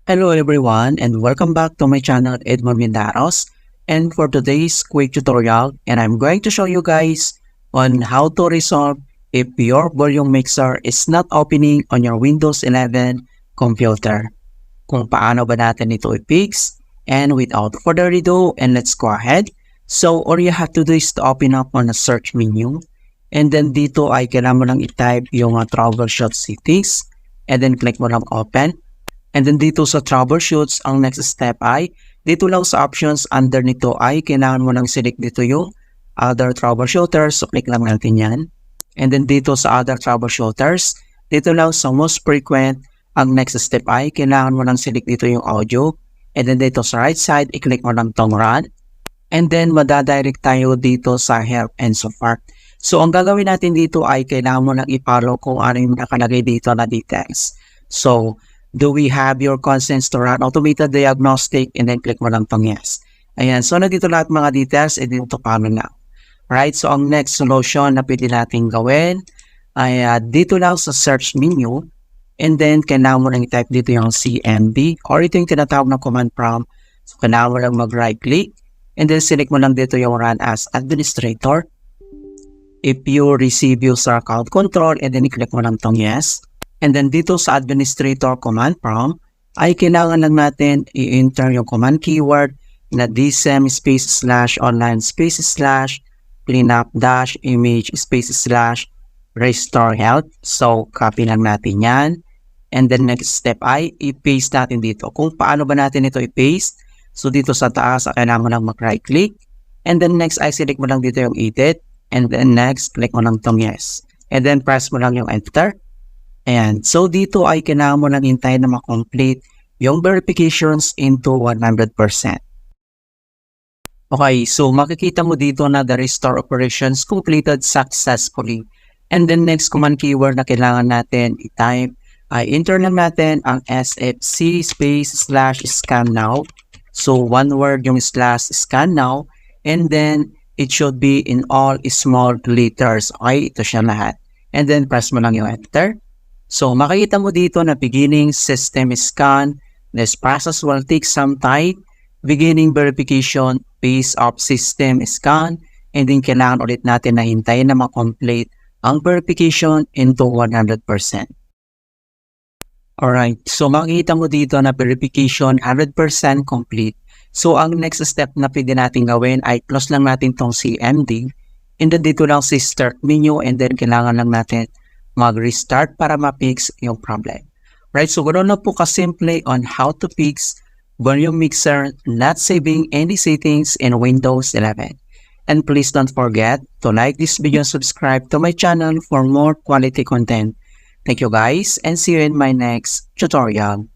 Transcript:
Hello everyone and welcome back to my channel Edmund Mindaros, and for today's quick tutorial I'm going to show you guys on how to resolve if your volume mixer is not opening on your Windows 11 computer. Kung paano ba natin ito i-fix, and without further ado, and let's go ahead. So all you have to do is to open up on the search menu, and then dito ay kailangan mo lang i-type yung troubleshoot settings, and then click mo lang open. And then dito sa troubleshoots, ang next step ay, dito lang sa options, under nito ay kailangan mo lang select dito yung other troubleshooters. So click lang natin yan. And then dito sa other troubleshooters, dito lang sa most frequent, ang next step ay kailangan mo lang select dito yung audio. And then dito sa right side, i-click mo lang tong run. And then madadirect tayo dito sa help and support. So ang gagawin natin dito ay kailangan mo lang i-follow kung ano yung nakalagay dito na details. So, do we have your consents to run automated diagnostic? And then click mo lang tong yes. Ayan, so nandito lahat mga details and dito follow na. Right, so ang next solution na pwede natin gawin ay dito lang sa search menu, and then kailangan mo lang i-type dito yung CMD or ito yung tinatawag na command prompt. So kailangan mo lang mag-right click and then select mo lang dito yung run as administrator. If you receive user account control, and then i-click mo lang tong yes. And then dito sa administrator command prompt ay kailangan lang natin i-enter yung command keyword na dsem space slash online space slash cleanup dash image space slash restore health. So copy lang natin yan. And then next step ay i-paste natin dito. Kung paano ba natin ito i-paste? So dito sa taas kailangan mo lang mag-right click. And then next ay select mo lang dito yung edit. And then next click mo lang tong yes. And then press mo lang yung enter. And so dito ay kailangan mo lang hintayin na ma-complete yung verifications into 100%. Okay, so makikita mo dito na the restore operations completed successfully. And then next command keyword na kailangan natin i-type ay enter lang natin ang sfc space slash scan now. So one word yung slash scan now, and then it should be in all small letters. Okay, ito siya lahat. And then press mo lang yung enter. So makikita mo dito na beginning system scan, this process will take some time, beginning verification, phase of system scan, and then kailangan ulit natin na hintayin na ma-complete ang verification into 100%. Alright, so makikita mo dito na verification 100% complete. So ang next step na pwede natin gawin ay close lang natin tong CMD, and then dito lang si start menu, and then kailangan lang natin mag-restart para ma-fix yung problem. Right, so ganoon na po kasimple on how to fix volume mixer not saving any settings in Windows 11. And please don't forget to like this video and subscribe to my channel for more quality content. Thank you guys, and see you in my next tutorial.